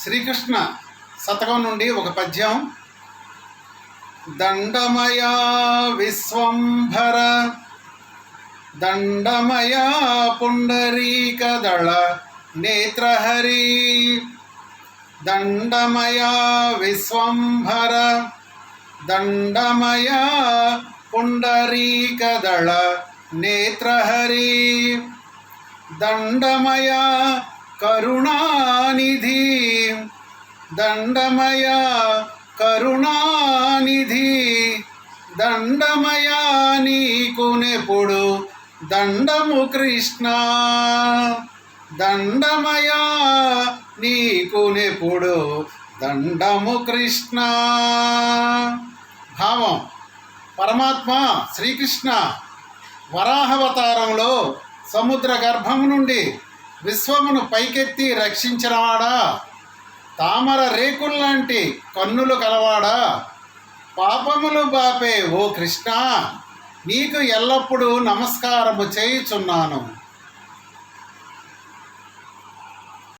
శ్రీకృష్ణ శతకం నుండి ఒక పద్యం. దండమయా విశ్వంభర దండమయా పుండరీకదళ నేత్రహరి దండమయా విశ్వంభర దండమయా పుండరీకదళ నేత్రహరి దండమయా కరుణానిధి దండమయా కరుణానిధి దండమయా నీకునెప్పుడు దండము కృష్ణ దండమయా నీకునెప్పుడు దండము కృష్ణ. భావం: పరమాత్మ శ్రీకృష్ణ వరాహవతారంలో సముద్ర గర్భం నుండి విశ్వమును పైకెత్తి రక్షించినవాడా, తామర రేకుల్లాంటి కన్నులు కలవాడా, పాపములు బాపే ఓ కృష్ణ, నీకు ఎల్లప్పుడూ నమస్కారము చేయుచున్నాను.